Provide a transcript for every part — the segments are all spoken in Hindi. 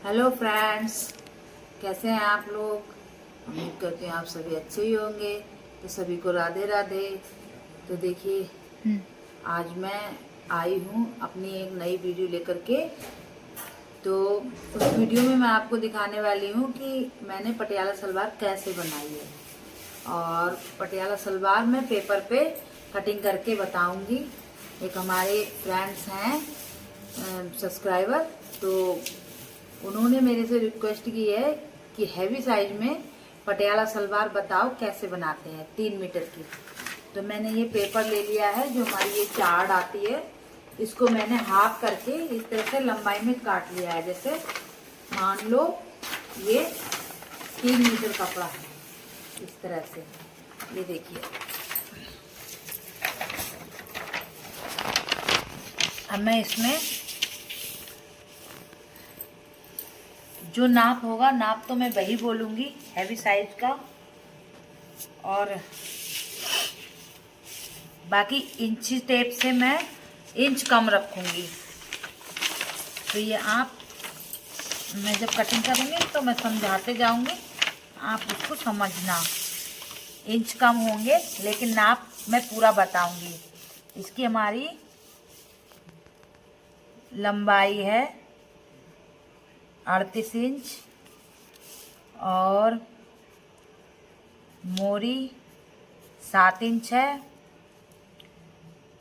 हेलो फ्रेंड्स, कैसे हैं आप लोग। उम्मीद करती हूँ आप सभी अच्छे ही होंगे। तो सभी को राधे राधे। तो देखिए आज मैं आई हूँ अपनी एक नई वीडियो लेकर के। तो उस वीडियो में मैं आपको दिखाने वाली हूँ कि मैंने पटियाला सलवार कैसे बनाई है, और पटियाला सलवार मैं पेपर पे कटिंग करके बताऊंगी। एक हमारे फ्रेंड्स हैं सब्सक्राइबर, तो उन्होंने मेरे से रिक्वेस्ट की है कि हैवी साइज में पटियाला सलवार बताओ कैसे बनाते हैं 3 मीटर की। तो मैंने ये पेपर ले लिया है, जो हमारी ये चार्ट आती है, इसको मैंने हाफ करके इस तरह से लंबाई में काट लिया है। जैसे मान लो ये 3 मीटर कपड़ा है, इस तरह से। ये देखिए, अब मैं इसमें जो नाप होगा, नाप तो मैं वही बोलूंगी हैवी साइज का, और बाकी इंची टेप से मैं इंच कम रखूंगी। तो ये मैं जब कटिंग करेंगे तो मैं समझाते जाऊंगी, आप उसको समझना। इंच कम होंगे लेकिन नाप मैं पूरा बताऊंगी। इसकी हमारी लंबाई है 38 इंच और मोरी 7 इंच है,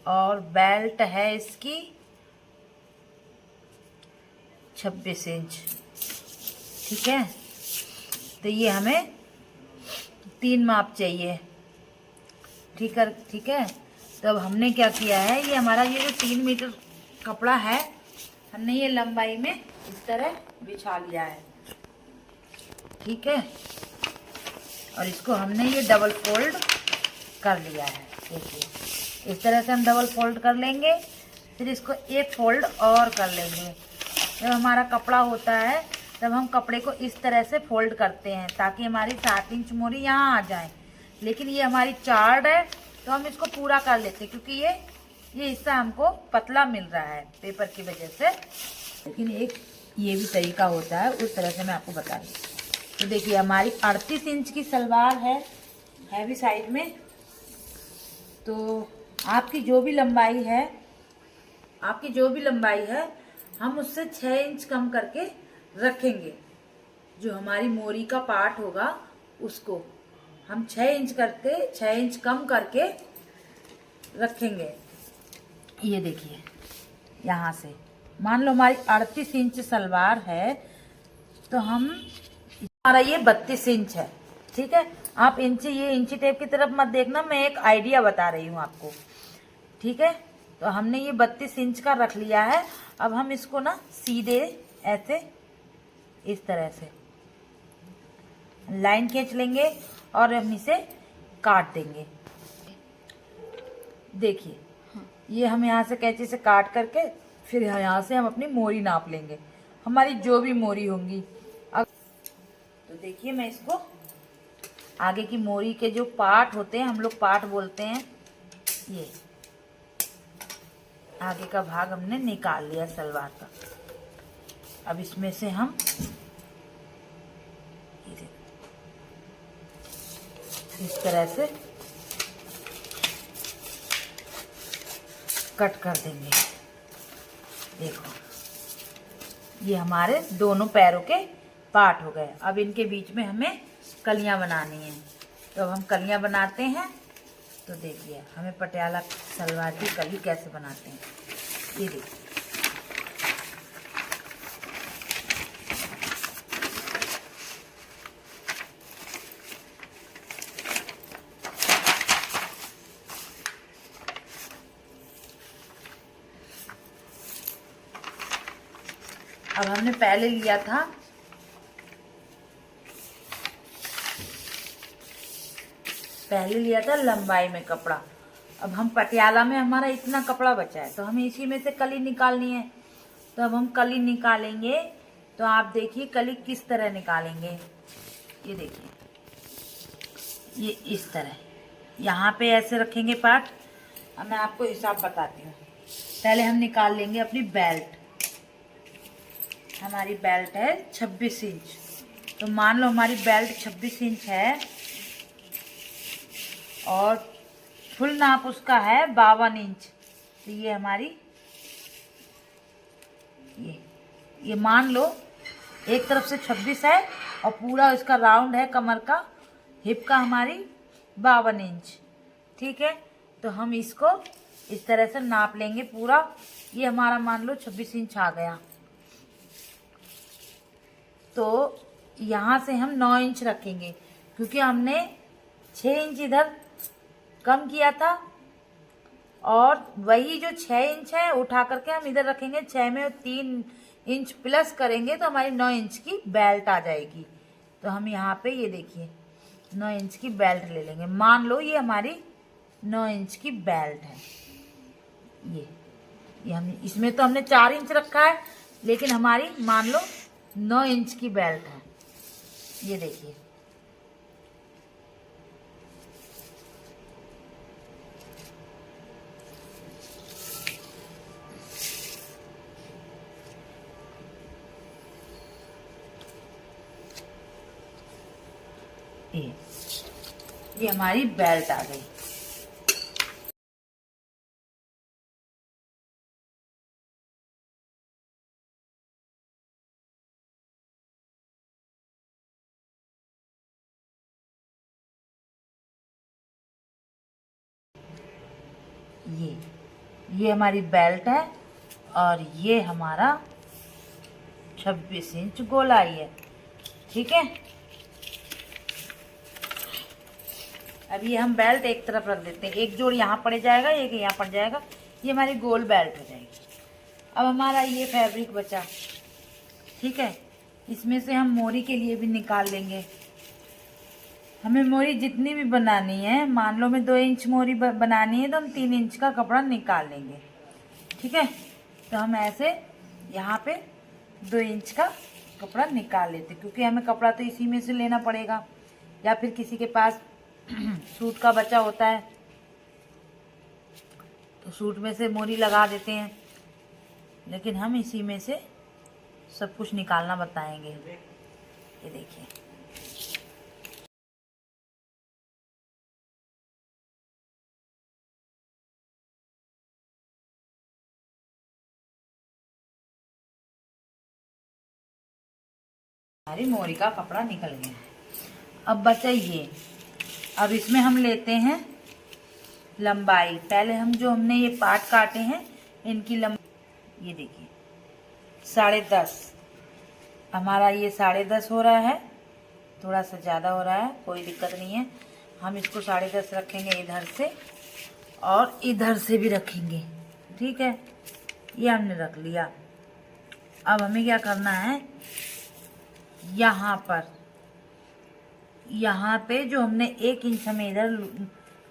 और बेल्ट है इसकी 26 इंच। ठीक है, तो ये हमें 3 माप चाहिए। ठीक है। तो अब हमने क्या किया है, ये हमारा ये जो 3 मीटर कपड़ा है, हमने ये लंबाई में इस तरह बिछा लिया है। ठीक है, और इसको हमने ये डबल फोल्ड कर लिया है। देखिए, इस तरह से हम डबल फोल्ड कर लेंगे, फिर इसको एक फोल्ड और कर लेंगे। जब हमारा कपड़ा होता है तब हम कपड़े को इस तरह से फोल्ड करते हैं ताकि हमारी 7 इंच मोरी यहाँ आ जाए। लेकिन ये हमारी चार्ट है तो हम इसको पूरा कर लेते हैं, क्योंकि ये हिस्सा हमको पतला मिल रहा है पेपर की वजह से। लेकिन एक ये भी तरीका होता है, उस तरह से मैं आपको बता रही हूँ। तो देखिए, हमारी 38 इंच की सलवार है हैवी साइज में। तो आपकी जो भी लंबाई है हम उससे 6 इंच कम करके रखेंगे। जो हमारी मोरी का पार्ट होगा उसको हम 6 इंच कम करके रखेंगे। ये देखिए, यहाँ से मान लो हमारी 38 इंच सलवार है, तो हमारा ये 32 इंच है। ठीक है, आप ये इंची टेप की तरफ मत देखना, मैं एक आइडिया बता रही हूँ आपको। ठीक है, तो हमने ये 32 इंच का रख लिया है। अब हम इसको ना सीधे ऐसे इस तरह से लाइन खींच लेंगे और हम इसे काट देंगे। देखिए, ये हम यहाँ से कैंची से काट करके फिर यहाँ से हम अपनी मोरी नाप लेंगे, हमारी जो भी मोरी होंगी। तो देखिए, मैं इसको आगे की मोरी के जो पार्ट होते हैं, हम लोग पार्ट बोलते हैं, ये आगे का भाग हमने निकाल लिया सलवार का। अब इसमें से हम इस तरह से कट कर देंगे। देखो, ये हमारे दोनों पैरों के पार्ट हो गए। अब इनके बीच में हमें कलियां बनानी है, तो अब हम कलियां बनाते हैं। तो देखिए, हमें पटियाला सलवार की कली कैसे बनाते हैं, ये देखिए। अब हमने पहले लिया था लंबाई में कपड़ा। अब हम पटियाला में हमारा इतना कपड़ा बचा है, तो हमें इसी में से कली निकालनी है। तो अब हम कली निकालेंगे। तो आप देखिए कली किस तरह निकालेंगे। ये देखिए, ये इस तरह यहाँ पे ऐसे रखेंगे पार्ट। अब मैं आपको हिसाब बताती हूँ। पहले हम निकाल लेंगे अपनी बेल्ट। हमारी बेल्ट है 26 इंच। तो मान लो हमारी बेल्ट 26 इंच है और फुल नाप उसका है 52 इंच। तो ये हमारी ये मान लो एक तरफ से 26 है और पूरा इसका राउंड है कमर का, हिप का हमारी 52 इंच। ठीक है, तो हम इसको इस तरह से नाप लेंगे पूरा। ये हमारा मान लो 26 इंच आ गया। तो यहाँ से हम 9 इंच रखेंगे क्योंकि हमने 6 इंच इधर कम किया था और वही जो 6 इंच है उठा करके हम इधर रखेंगे। 6 में 3 इंच प्लस करेंगे तो हमारी 9 इंच की बेल्ट आ जाएगी। तो हम यहाँ पे ये देखिए 9 इंच की बेल्ट ले लेंगे। मान लो ये हमारी 9 इंच की बेल्ट है। ये हम इसमें तो हमने 4 इंच रखा है, लेकिन हमारी मान लो 9 इंच की बेल्ट है। ये देखिए ये हमारी बेल्ट आ गई। ये हमारी बेल्ट है और ये हमारा 26 इंच गोलाई है। ठीक है, अब ये हम बेल्ट एक तरफ रख देते हैं। एक जोड़ यहाँ पड़ जाएगा, एक यहाँ पड़ जाएगा। ये हमारी गोल बेल्ट हो जाएगी। अब हमारा ये फैब्रिक बचा। ठीक है, इसमें से हम मोरी के लिए भी निकाल लेंगे। हमें मोरी जितनी भी बनानी है, मान लो मैं 2 इंच मोरी बनानी है तो हम 3 इंच का कपड़ा निकाल लेंगे। ठीक है, तो हम ऐसे यहाँ पे 2 इंच का कपड़ा निकाल लेते, क्योंकि हमें कपड़ा तो इसी में से लेना पड़ेगा, या फिर किसी के पास सूट का बचा होता है तो सूट में से मोरी लगा देते हैं, लेकिन हम इसी में से सब कुछ निकालना बताएंगे। ये देखिए हमारी मोरी का कपड़ा निकल गया है। अब बचा ये। अब इसमें हम लेते हैं लंबाई। पहले हम जो हमने ये पार्ट काटे हैं इनकी लंबाई, ये देखिए 10.5। हमारा ये 10.5 हो रहा है, थोड़ा सा ज़्यादा हो रहा है, कोई दिक्कत नहीं है। हम इसको 10.5 रखेंगे इधर से और इधर से भी रखेंगे। ठीक है, ये हमने रख लिया। अब हमें क्या करना है, यहाँ पे जो हमने 1 इंच हमें इधर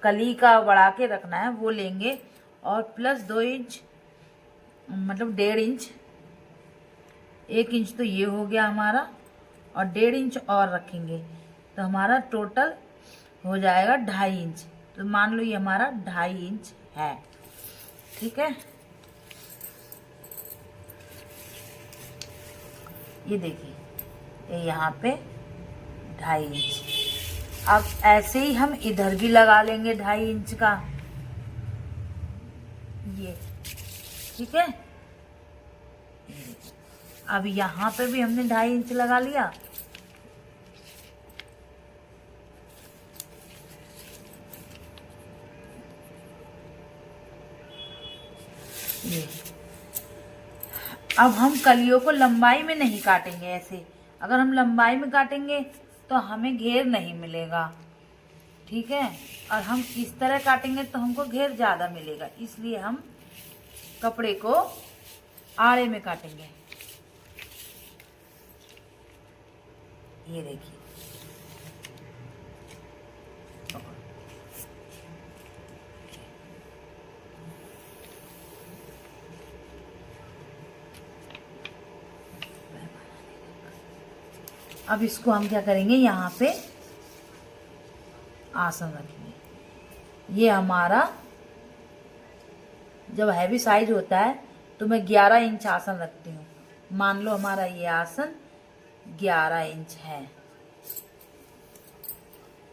कली का बढ़ा के रखना है वो लेंगे, और प्लस 2 इंच मतलब 1.5 इंच। 1 इंच तो ये हो गया हमारा, और 1.5 इंच और रखेंगे तो हमारा टोटल हो जाएगा 2.5 इंच। तो मान लो ये हमारा 2.5 इंच है। ठीक है, ये देखिए ये यहाँ पे 2.5 इंच। अब ऐसे ही हम इधर भी लगा लेंगे 2.5 इंच का। ये ठीक है, अब यहाँ पे भी हमने 2.5 इंच लगा लिया। ये अब हम कलियों को लंबाई में नहीं काटेंगे ऐसे। अगर हम लंबाई में काटेंगे तो हमें घेर नहीं मिलेगा। ठीक है, और हम इस तरह काटेंगे तो हमको घेर ज़्यादा मिलेगा, इसलिए हम कपड़े को आड़े में काटेंगे। ये देखिए अब इसको हम क्या करेंगे, यहाँ पे आसन रखेंगे। ये हमारा जब हैवी साइज होता है तो मैं 11 इंच आसन रखती हूँ। मान लो हमारा ये आसन 11 इंच है,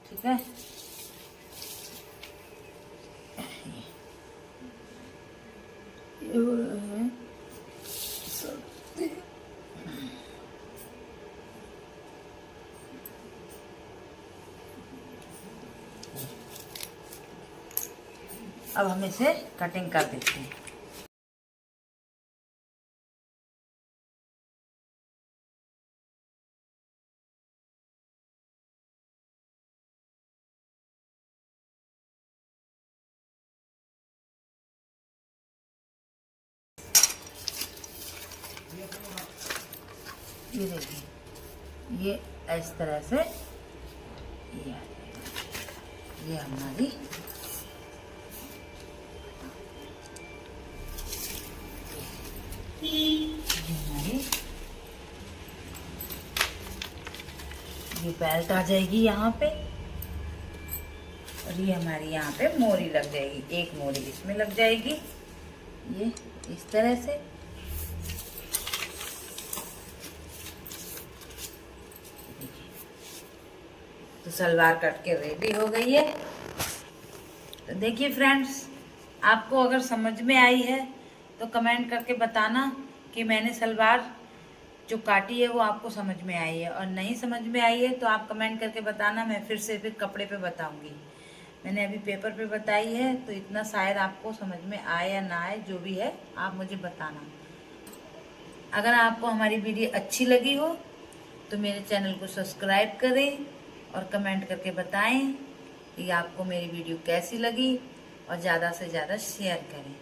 ठीक है। अब हम इसे कटिंग कर देते हैं। ये देखिए, ये इस तरह से ये हमारी ये बेल्ट आ जाएगी यहाँ पे, और ये हमारी यहाँ पे मोरी लग जाएगी। एक मोरी इसमें लग जाएगी, ये इस तरह से। तो सलवार कट के रेडी हो गई है। तो देखिए फ्रेंड्स, आपको अगर समझ में आई है तो कमेंट करके बताना कि मैंने सलवार जो काटी है वो आपको समझ में आई है, और नहीं समझ में आई है तो आप कमेंट करके बताना, मैं फिर कपड़े पे बताऊंगी। मैंने अभी पेपर पे बताई है, तो इतना शायद आपको समझ में आए या ना आए, जो भी है आप मुझे बताना। अगर आपको हमारी वीडियो अच्छी लगी हो तो मेरे चैनल को सब्सक्राइब करें और कमेंट करके बताएं कि आपको मेरी वीडियो कैसी लगी, और ज़्यादा से ज़्यादा शेयर करें।